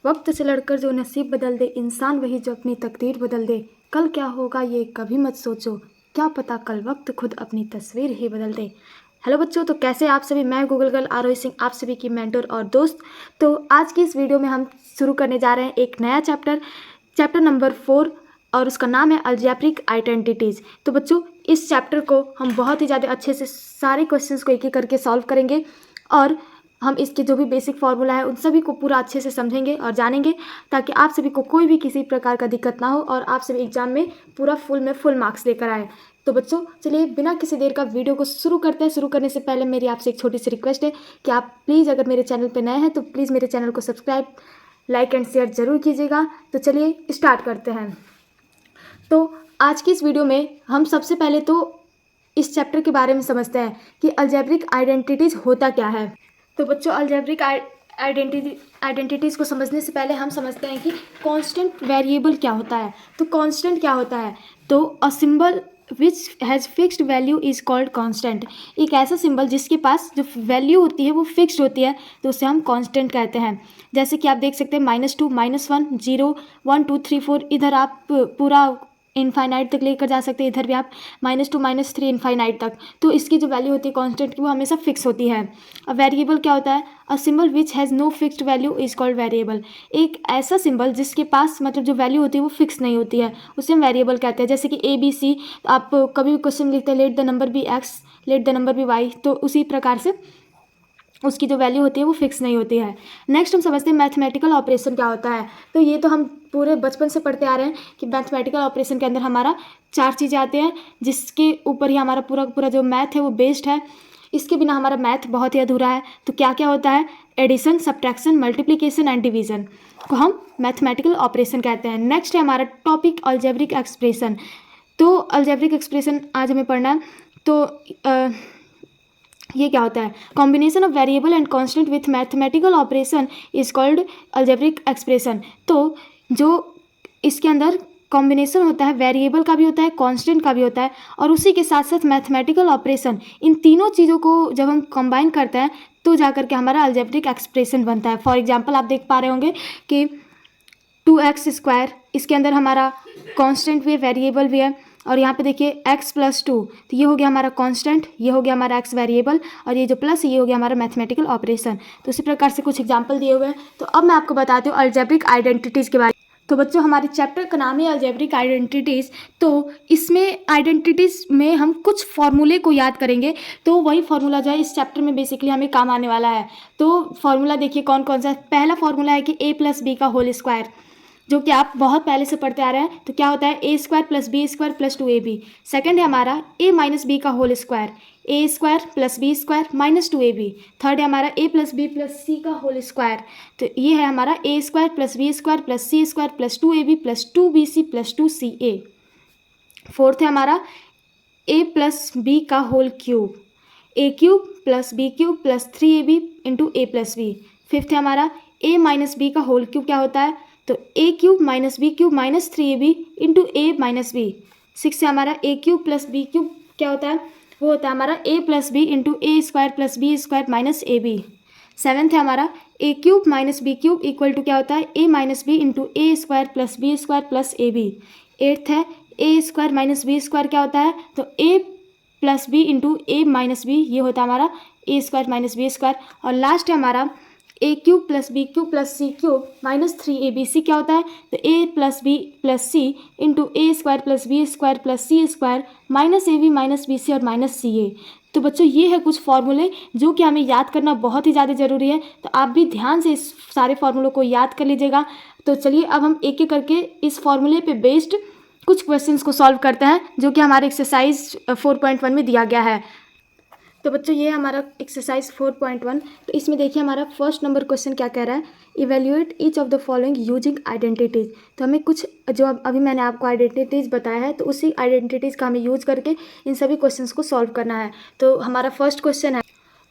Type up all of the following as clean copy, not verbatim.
वक्त से लड़कर जो नसीब बदल दे, इंसान वही जो अपनी तकदीर बदल दे। कल क्या होगा ये कभी मत सोचो, क्या पता कल वक्त खुद अपनी तस्वीर ही बदल दे। हेलो बच्चों, तो कैसे आप सभी। मैं गूगल गर्ल आरोही सिंह, आप सभी की मेंटर और दोस्त। तो आज की इस वीडियो में हम शुरू करने जा रहे हैं एक नया चैप्टर नंबर 4, और उसका नाम है अलजेब्रिक आइडेंटिटीज़। तो बच्चों, इस चैप्टर को हम बहुत ही ज़्यादा अच्छे से सारे क्वेश्चंस को एक एक करके सॉल्व करेंगे, और हम इसके जो भी बेसिक फार्मूला है उन सभी को पूरा अच्छे से समझेंगे और जानेंगे, ताकि आप सभी को कोई भी किसी प्रकार का दिक्कत ना हो और आप सभी एग्जाम में पूरा फुल मार्क्स लेकर आए। तो बच्चों, चलिए बिना किसी देर का वीडियो को शुरू करते हैं। शुरू करने से पहले मेरी आपसे एक छोटी सी रिक्वेस्ट है कि आप प्लीज़, अगर मेरे चैनल पर नए हैं तो प्लीज़ मेरे चैनल को सब्सक्राइब, लाइक एंड शेयर ज़रूर कीजिएगा। तो चलिए स्टार्ट करते हैं। तो आज की इस वीडियो में हम सबसे पहले तो इस चैप्टर के बारे में समझते हैं कि अलजेब्रिक आइडेंटिटीज़ होता क्या है। तो बच्चों, अलजेब्रिक आइडेंटिटीज़ को समझने से पहले हम समझते हैं कि कांस्टेंट वेरिएबल क्या होता है। तो कांस्टेंट क्या होता है? तो अ symbol which has fixed value is called constant. एक ऐसा सिंबल जिसके पास जो वैल्यू होती है वो फिक्स्ड होती है, तो उसे हम कांस्टेंट कहते हैं। जैसे कि आप देख सकते हैं -2, -1, 0, 1, 2, 3, 4, इधर आप पूरा इनफाइनाइट तक लेकर जा सकते हैं, इधर भी आप -2, -3 इनफाइनाइट तक। तो इसकी जो वैल्यू होती है कांस्टेंट की, वो हमेशा फिक्स होती है। अब वेरिएबल क्या होता है? A symbol which has no fixed value is called variable. एक ऐसा सिंबल जिसके पास मतलब जो वैल्यू होती है वो फिक्स नहीं होती है, उसे हम वेरिएबल कहते हैं। जैसे कि ABC, आप कभी भी क्वेश्चन लिखते हैं let the number be x, let the number be y, तो उसी प्रकार से उसकी जो वैल्यू होती है वो फिक्स नहीं होती है। नेक्स्ट हम समझते हैं मैथमेटिकल ऑपरेशन क्या होता है। तो ये तो हम पूरे बचपन से पढ़ते आ रहे हैं कि मैथमेटिकल ऑपरेशन के अंदर हमारा 4 चीज़ें आती हैं, जिसके ऊपर ही हमारा पूरा जो मैथ है वो बेस्ड है। इसके बिना हमारा मैथ बहुत ही अधूरा है। तो क्या क्या होता है? Addition, subtraction, multiplication and division को हम मैथमेटिकल ऑपरेशन कहते हैं। नेक्स्ट है हमारा टॉपिक अलजेब्रिक एक्सप्रेशन। तो अलजेब्रिक एक्सप्रेशन आज हमें पढ़ना है। तो ये क्या होता है? Combination of variable and constant with mathematical operation is called algebraic expression. तो जो इसके अंदर कॉम्बिनेशन होता है, वेरिएबल का भी होता है, कांस्टेंट का भी होता है, और उसी के साथ साथ मैथमेटिकल ऑपरेशन, इन तीनों चीज़ों को जब हम कंबाइन करते हैं तो जाकर के हमारा अलजेब्रिक एक्सप्रेशन बनता है। फॉर एग्जाम्पल आप देख पा रहे होंगे कि 2x², इसके अंदर हमारा कांस्टेंट भी है, वेरिएबल भी है, और यहाँ पे देखिए x+2, तो ये हो गया हमारा कांस्टेंट, ये हो गया हमारा x वेरिएबल, और ये जो प्लस ये हो गया हमारा मैथमेटिकल ऑपरेशन। तो इसी प्रकार से कुछ एग्जांपल दिए हुए हैं। तो अब मैं आपको बताती हूँ अलजेब्रिक आइडेंटिटीज़ के बारे में। तो बच्चों, हमारे चैप्टर का नाम है अलजेब्रिक आइडेंटिटीज़। तो इसमें आइडेंटिटीज़ में हम कुछ फॉर्मूले को याद करेंगे। तो वही फार्मूला जो है इस चैप्टर में बेसिकली हमें काम आने वाला है। तो फार्मूला देखिए कौन कौन सा। पहला फार्मूला है कि a+b², जो कि आप बहुत पहले से पढ़ते आ रहे हैं। तो क्या होता है? a² + b² + 2ab। सेकंड है हमारा a-b², a² + b² - 2ab। Third है हमारा a + b + c²। तो ये है हमारा a² + b² + c² + 2ab + 2bc + 2ca। Fourth है हमारा a + b³ a³ + b³ + 3ab × a + b। Fifth है हमारा a - b³ क्या होता है? तो a³ - b³ - 3ab × a - b। Six है हमारा a³ + b³ क्या होता है? वो होता है हमारा a + b × a² + b² - ab। Seventh है हमारा a³ - b³ इक्वल टू क्या होता है? a - b × a² + b² + ab। Eighth है a² - b² क्या होता है? तो a + b × a - b, ये होता है हमारा a² - b²। और लास्ट है हमारा a³ + b³ + c³ - 3abc क्या होता है? तो a + b + c × a² + b² + c² -ab -bc और -ca। तो बच्चों, ये है कुछ फॉर्मूले जो कि हमें याद करना बहुत ही ज़्यादा ज़रूरी है। तो आप भी ध्यान से इस सारे फॉर्मूलों को याद कर लीजिएगा। तो चलिए अब हम एक एक करके इस फॉर्मूले पे बेस्ड कुछ क्वेश्चंस को सॉल्व करते हैं, जो कि हमारे एक्सरसाइज 4.1 में दिया गया है। तो बच्चों, ये हमारा एक्सरसाइज 4.1। तो इसमें देखिए हमारा फर्स्ट नंबर क्वेश्चन क्या कह रहा है? Evaluate each of the following using identities. तो हमें कुछ जो अभी मैंने आपको आइडेंटिटीज़ बताया है, तो उसी आइडेंटिटीज़ का हमें यूज करके इन सभी क्वेश्चंस को सॉल्व करना है। तो हमारा फर्स्ट क्वेश्चन है।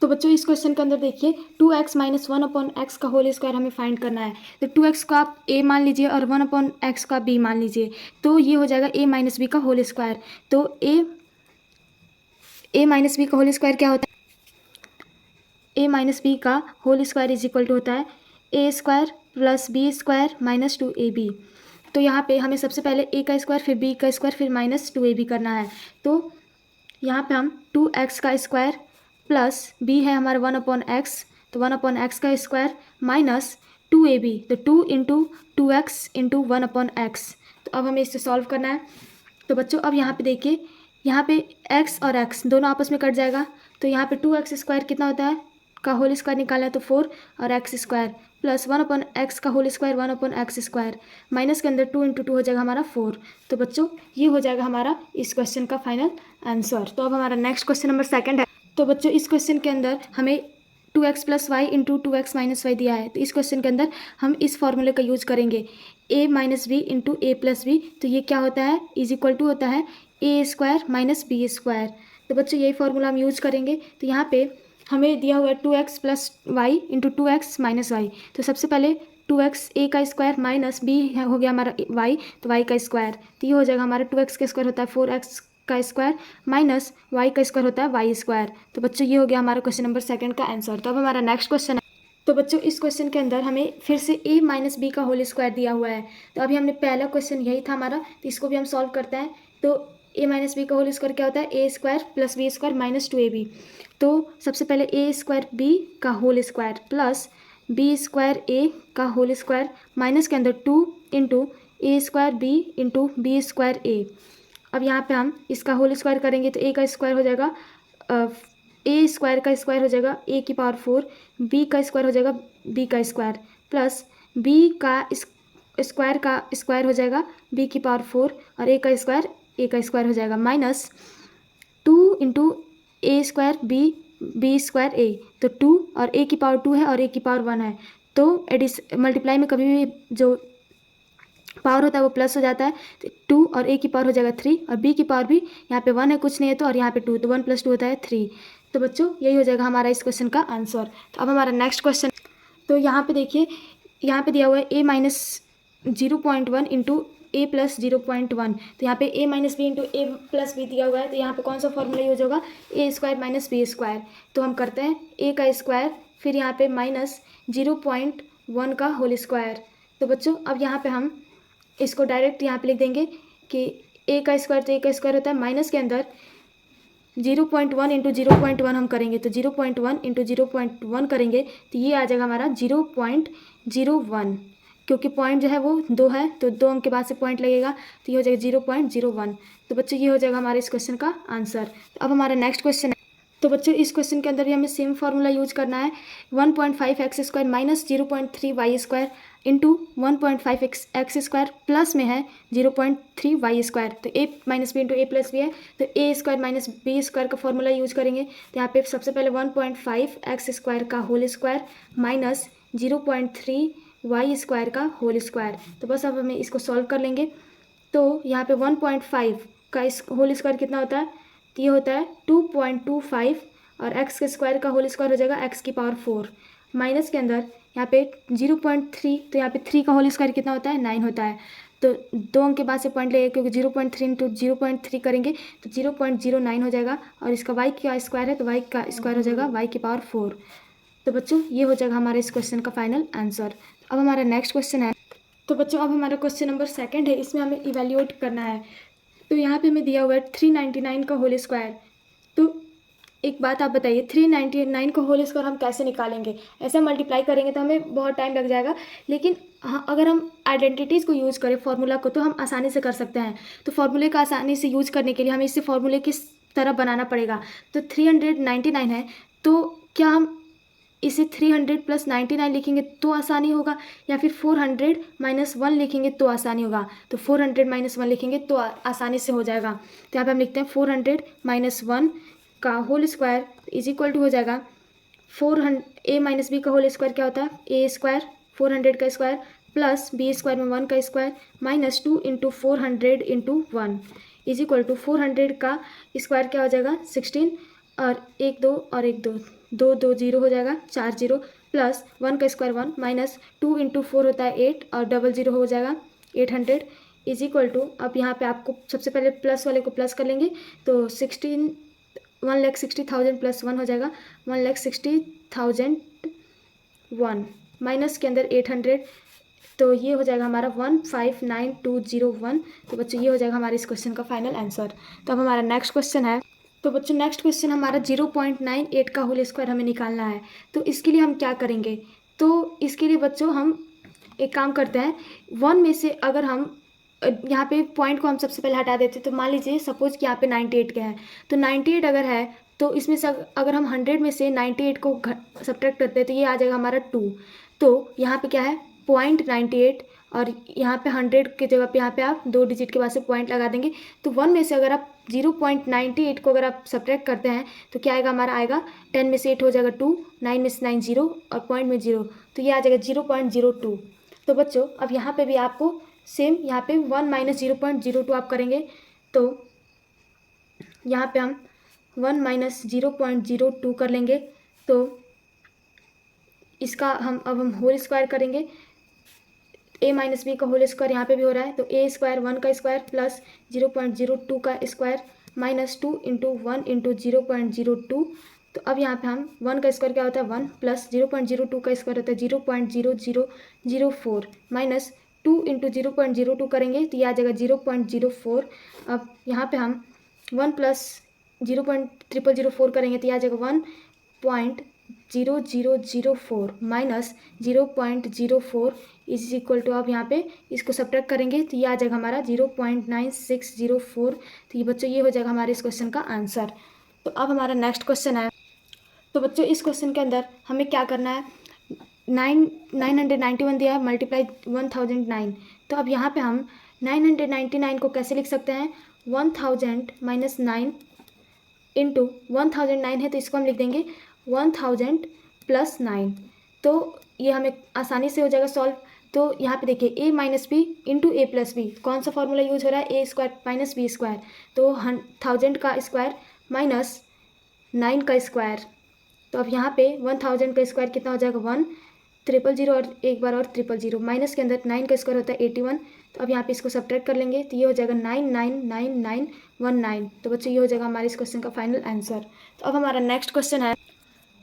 तो बच्चों, इस क्वेश्चन के अंदर देखिए 2x - 1/x² हमें फाइंड करना है। तो 2x को आप a मान लीजिए और 1/x का b मान लीजिए। तो ये हो जाएगा a - b²। तो a - b² क्या होता है? a - b² is equal to होता है a² plus B square minus 2ab। तो यहाँ पे हमें सबसे पहले a का स्क्वायर फिर b का स्क्वायर फिर माइनस 2ab करना है। तो यहाँ पे हम 2x का स्क्वायर प्लस b है हमारा 1/x, तो 1/x का स्क्वायर माइनस 2ab, तो 2 इंटू 2x इंटू 1/x। तो अब हमें इसे सॉल्व करना है। तो बच्चों अब यहाँ पे देखिए, यहाँ पे x और x दोनों आपस में कट जाएगा, तो यहाँ पे 2x स्क्वायर कितना होता है का होल स्क्वायर निकालना है तो 4 और x स्क्वायर प्लस 1/x का whole square 1/x square minus के अंदर 2 इंटू 2 हो जाएगा हमारा 4। तो बच्चों ये हो जाएगा हमारा इस क्वेश्चन का फाइनल आंसर। तो अब हमारा नेक्स्ट क्वेश्चन नंबर 2 है। तो बच्चों इस क्वेश्चन के अंदर हमें 2x plus y into 2x minus y दिया है। तो इस क्वेश्चन के अंदर हम इस फॉर्मूले का यूज करेंगे a minus b into a plus b. तो ये क्या होता है इज इक्वल टू होता है ए स्क्वायर माइनस बी स्क्वायर। तो बच्चों यही फॉर्मूला हम यूज करेंगे। तो यहाँ पे हमें दिया हुआ है 2x plus y into 2x minus y. तो सबसे पहले 2x ए का स्क्वायर माइनस बी हो गया हमारा y, तो y का स्क्वायर। तो ये हो जाएगा हमारा 2x का स्क्वायर होता है 4x का स्क्वायर माइनस y का स्क्वायर होता है y स्क्वायर। तो बच्चों ये हो गया हमारा क्वेश्चन नंबर 2 का आंसर। तो अब हमारा नेक्स्ट क्वेश्चन है। तो बच्चों इस क्वेश्चन के अंदर हमें फिर से a माइनस बी का होल स्क्वायर दिया हुआ है। तो अभी हमने पहला क्वेश्चन यही था हमारा, तो इसको भी हम सॉल्व करते हैं। तो a माइनस बी का होल स्क्वायर क्या होता है ए square plus B square minus 2ab। तो सबसे पहले ए स्क्वायर बी का whole square plus B square A का होल स्क्वायर माइनस के अंदर 2 into A square B into B square A. अब यहाँ पे हम इसका होल स्क्वायर करेंगे तो ए का स्क्वायर हो जाएगा ए स्क्वायर का स्क्वायर हो जाएगा ए की पावर 4, बी का स्क्वायर हो जाएगा बी का स्क्वायर प्लस बी का स्क्वायर हो जाएगा बी की पावर 4 और ए का स्क्वायर हो जाएगा minus 2 into A square B square ए। तो 2 और ए की पावर 2 है और ए की पावर 1 है, तो मल्टीप्लाई में कभी भी जो पावर होता है वो प्लस हो जाता है। तो 2 और ए की पावर हो जाएगा 3 और बी की पावर भी यहाँ पे 1 है कुछ नहीं है तो, और यहाँ पे 2, तो 1 + 2 होता है 3। तो बच्चों यही हो जाएगा हमारा इस क्वेश्चन का आंसर। तो अब हमारा नेक्स्ट क्वेश्चन। तो यहाँ पे देखिए, यहाँ पे दिया हुआ है a minus 0.1 into a plus 0.1। तो यहाँ पे a minus b into a plus b दिया हुआ है। तो यहाँ पे कौन सा फॉर्मूला यूज होगा ए स्क्वायर माइनस बी स्क्वायर। तो हम करते हैं a का स्क्वायर फिर यहाँ पे माइनस 0.1 का होल स्क्वायर। तो बच्चों अब यहाँ पे हम इसको डायरेक्ट यहाँ पे लिख देंगे कि a का स्क्वायर, तो a का स्क्वायर होता है माइनस के अंदर 0.1 इंटू 0.1 हम करेंगे तो 0.1 इंटू 0.1 करेंगे तो ये आ जाएगा हमारा 0.01, क्योंकि पॉइंट जो है वो 2 है तो 2 अंक के बाद से पॉइंट लगेगा तो ये हो जाएगा 0.01। तो बच्चों ये हो जाएगा हमारे इस क्वेश्चन का आंसर। तो अब हमारा नेक्स्ट क्वेश्चन है। तो बच्चों इस क्वेश्चन के अंदर भी हमें सेम फार्मूला यूज करना है 1.5x square minus 0.3 y square into 1.5 x square plus में है 0.3 वाई स्क्वायर। तो a minus b into a plus b है तो a square minus b square का फॉर्मूला यूज करेंगे। तो यहाँ पे सबसे पहले 1.5 एक्स स्क्वायर का whole square minus 0.3 y square का होल स्क्वायर। तो बस अब हमें इसको सॉल्व कर लेंगे। तो यहाँ पे 1.5 का इस होल स्क्वायर कितना होता है तो ये होता है 2.25 और x के स्क्वायर का होल स्क्वायर हो जाएगा x की पावर 4 माइनस के अंदर यहाँ पे 0.3, तो यहाँ पे 3 का होल स्क्वायर कितना होता है 9 होता है। तो 2 अंक के बाद से पॉइंट लगेगा क्योंकि 0.3 इंटू 0.3 करेंगे तो 0.09 हो जाएगा और इसका y का स्क्वायर है तो y का स्क्वायर हो जाएगा y की पावर 4। तो बच्चों ये हो जाएगा हमारे इस क्वेश्चन का फाइनल आंसर। अब हमारा नेक्स्ट क्वेश्चन है। तो बच्चों अब हमारा क्वेश्चन नंबर 2 है, इसमें हमें इवेल्यूएट करना है। तो यहाँ पे हमें दिया हुआ है 399 का होल स्क्वायर। तो एक बात आप बताइए 399 का होल स्क्वायर हम कैसे निकालेंगे। ऐसे मल्टीप्लाई करेंगे तो हमें बहुत टाइम लग जाएगा, लेकिन हाँ अगर हम आइडेंटिटीज़ को यूज़ करें फार्मूला को तो हम आसानी से कर सकते हैं। तो फार्मूले का आसानी से यूज़ करने के लिए हमें इसे फार्मूले किस तरह बनाना पड़ेगा। तो 399 है तो क्या हम इसे 300 + 99 लिखेंगे तो आसानी होगा या फिर 400 - 1 लिखेंगे तो आसानी होगा। तो 400 - 1 लिखेंगे तो आसानी से हो जाएगा। तो यहाँ पे हम लिखते हैं 400 - 1 का whole square is equal to हो जाएगा 400 a माइनस बी का होल स्क्वायर क्या होता है ए स्क्वायर 400 का स्क्वायर प्लस बी स्क्वायर में 1 का square minus 2 into 400 into 1 is equal to 400 का स्क्वायर क्या हो जाएगा 16 और 1 2 और 1 2 2 2 0 हो जाएगा 4 0 प्लस 1 का स्क्वायर 1 माइनस 2 इंटू 4 होता है 8 और डबल 0 हो जाएगा 800 इज इक्वल टू। अब यहाँ पे आपको सबसे पहले प्लस वाले को प्लस कर लेंगे तो 1,60,000 + 1 हो जाएगा 1,60,001 माइनस के अंदर 800 तो ये हो जाएगा हमारा 159201। तो बच्चों ये हो जाएगा हमारे इस क्वेश्चन का फाइनल आंसर। तो अब हमारा नेक्स्ट क्वेश्चन है। तो बच्चों नेक्स्ट क्वेश्चन हमारा 0.98 का होल स्क्वायर हमें निकालना है। तो इसके लिए हम क्या करेंगे? तो इसके लिए बच्चों हम एक काम करते हैं, 1 में से अगर हम यहाँ पे पॉइंट को हम सबसे पहले हटा देते, तो मान लीजिए सपोज कि यहाँ पे 98 का है, तो 98 अगर है तो इसमें से अगर हम 100 में से 98 को सब्ट्रैक्ट करते हैं तो ये आ जाएगा हमारा 2। तो यहाँ पे क्या है, 0.98, और यहाँ पे 100 की जगह पे यहाँ पे आप 2 डिजिट के बाद से पॉइंट लगा देंगे। तो 1 में से अगर आप 0.98 को अगर आप सब्ट्रैक्ट करते हैं तो क्या आएगा, हमारा आएगा 10 में से 8 हो जाएगा 2, 9 में से 9 0, और पॉइंट में 0, तो ये आ जाएगा 0.02। तो बच्चों अब यहाँ पे भी आपको सेम यहाँ पे 1 माइनस 0.02 आप करेंगे, तो यहाँ पे हम 1 माइनस 0.02 कर लेंगे। तो इसका हम होल स्क्वायर करेंगे, a माइनस बी का होल स्क्वायर यहाँ पे भी हो रहा है, तो a स्क्वायर 1 का स्क्वायर प्लस 0.02 का स्क्वायर माइनस 2 इंटू 1 इंटू 0.02। तो अब यहाँ पे हम 1 का स्क्वायर क्या होता है 1, प्लस 0.02 का स्क्वायर होता है 0.0004, माइनस 2 इंटू 0.02 करेंगे तो ये आ जाएगा 0.04। अब यहाँ पे हम 1 प्लस 0.0004 करेंगे तो ये आ जाएगा 1.0004 माइनस 0.04 इज इक्वल टू, अब यहाँ पे इसको सब्ट्रैक्ट करेंगे तो ये आ जाएगा हमारा 0.9604। तो ये बच्चों ये हो जाएगा हमारे इस क्वेश्चन का आंसर। तो अब हमारा नेक्स्ट क्वेश्चन है। तो बच्चों इस क्वेश्चन के अंदर हमें क्या करना है, 991 दिया है, मल्टीप्लाई 1009। तो अब यहाँ पे हम 999 को कैसे लिख सकते हैं, 1000 माइनस 9 इंटू 1009 है तो इसको हम लिख देंगे 1000 प्लस 9। तो ये हमें आसानी से हो जाएगा सॉल्व। तो यहाँ पे देखिए a minus b into a plus b, कौन सा फॉर्मूला यूज हो रहा है, ए स्क्वायर माइनस बी स्क्वायर, तो 1000 का स्क्वायर माइनस 9 का स्क्वायर। तो अब यहाँ पे 1000 का स्क्वायर कितना हो जाएगा 1 000 और एक बार और 000, माइनस के अंदर 9 का स्क्वायर होता है 81। तो अब यहाँ पे इसको सब्ट्रैक्ट कर लेंगे तो ये हो जाएगा 999919। तो बच्चों ये हो जाएगा हमारे इस क्वेश्चन का फाइनल आंसर। तो अब हमारा नेक्स्ट क्वेश्चन है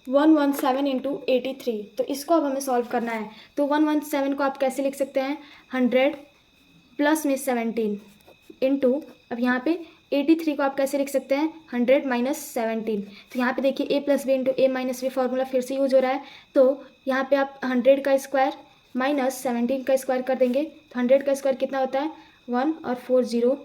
117 इंटू 83। तो इसको अब हमें सॉल्व करना है। तो 117 को आप कैसे लिख सकते हैं, 100 प्लस में 17 इंटू, अब यहाँ पे 83 को आप कैसे लिख सकते हैं, 100 माइनस 17। तो यहाँ पे देखिए a plus b into a minus b formula फिर से यूज हो रहा है। तो यहाँ पे आप 100 का स्क्वायर माइनस 17 का स्क्वायर कर देंगे, तो 100 का स्क्वायर कितना होता है 1 और 4 0,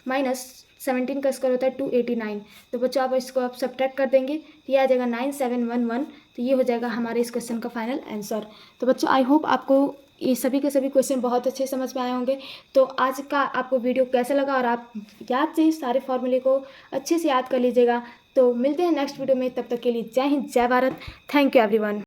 माइनस 17 का स्क्वायर होता है 289। तो बच्चों आप इसको आप सब्ट्रैक्ट कर देंगे तो ये आ जाएगा 9711। तो ये हो जाएगा हमारे इस क्वेश्चन का फाइनल आंसर। तो बच्चों आई होप आपको ये सभी के सभी क्वेश्चन बहुत अच्छे समझ में आए होंगे। तो आज का आपको वीडियो कैसा लगा, और आप याद से सारे फॉर्मूले को अच्छे से याद कर लीजिएगा। तो मिलते हैं नेक्स्ट वीडियो में, तब तक के लिए जय हिंद जय भारत। Thank you everyone.